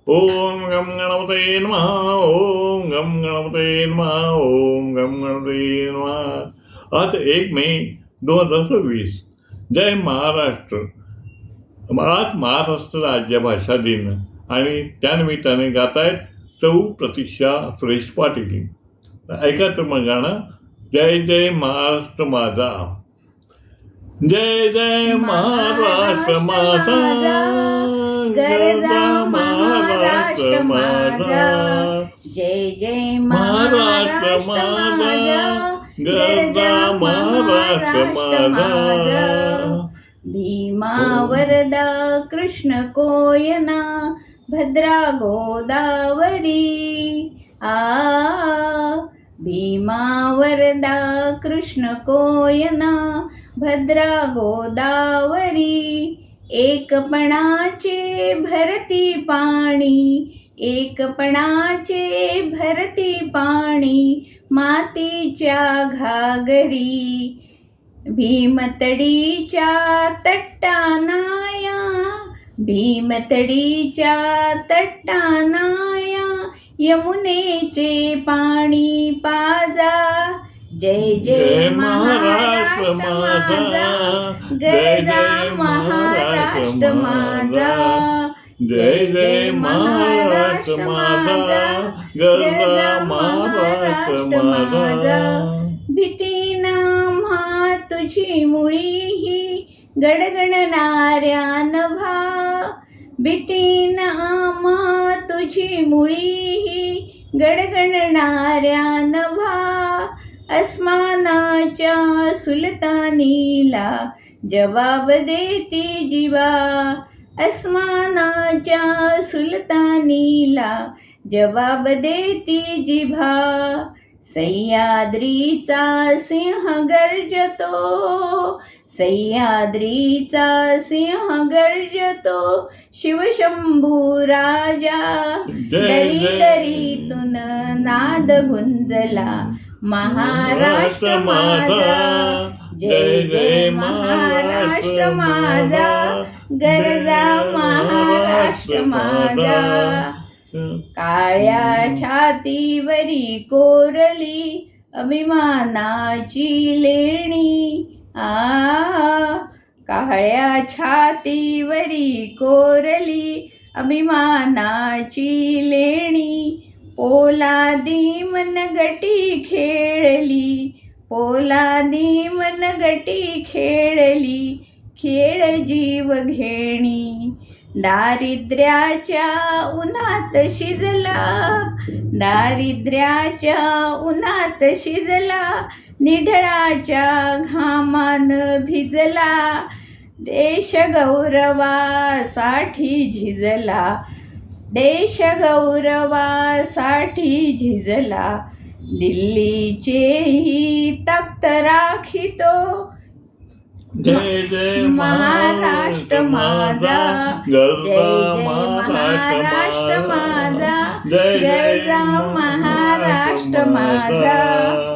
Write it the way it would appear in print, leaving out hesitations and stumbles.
ओम गम गणपते नमः. ओम गम गणपते नमः. ओम गम गणपते नमः. आज 1 मे 2026. जय महाराष्ट्र. आज महाराष्ट्र राज्यभाषा दिन आणि त्यानिमित्ताने गातायत सौ प्रतीक्षा सुरेश पाटील. ऐका तर मग गाणं. जय जय महाराष्ट्र माझा. जय जय महाराष्ट्र माझा. गरजा महाराष्ट्र माझा. जय जय महाराष्ट्र माझा. गरजा महाराष्ट्र माझा. भीमा वरदा कृष्ण कोयना भद्रा गोदावरी. भीमा वरदा कृष्ण कोयना भद्रा गोदावरी. एकपणाचे भरती पाणी, एकपणाचे भरती पाणी मातीच्या घागरी. भीमतडीच्या तट्टानाया, भीमतडीच्या तट्टानाया यमुनेचे पाणी पाजा. जय जय महाराष्ट्र माझा. गरजा महाराष्ट्र माझा. जय जय महाराष्ट्र माझा. गरजा महाराष्ट्र माझा. भीतीना म्हा तुझी मुळी ही गडगडणाऱ्या नभा. भीतीना म्हा तुझी मुळी ही गडगडणाऱ्या नभा. अस्मानाच्या सुलतानीला जवाब देती जिवा. अस्मानाच्या सुलतानीला जवाब देती जिभा. सह्याद्रीचा सिंह गर्जतो, सह्याद्रीचा सिंह गर्जतो शिवशंभू राजा. दरी दरीतून नाद गुंजला महाराष्ट्र माझा. जय जय महाराष्ट्र माझा. गरजा महाराष्ट्र माझा. काळ्या छातीवरी कोरली अभिमानाची लेणी. काळ्या छातीवरी कोरली अभिमानाची लेणी. पोलादी मनगटी खेळली, पोलादी मनगटी खेळली खेळ जीव घेणी. दारिद्र्याच्या उन्हात शिजला, दारिद्र्याच्या उन्हात शिजला. निढळाच्या घामान भिजला. देश गौरवासाठी झिजला, देश गौरवासाठी झिजला. दिल्लीचेही तख्त राखितो. जय जय महाराष्ट्र माझा. जय जय महाराष्ट्र माझा. गरजा महाराष्ट्र माझा.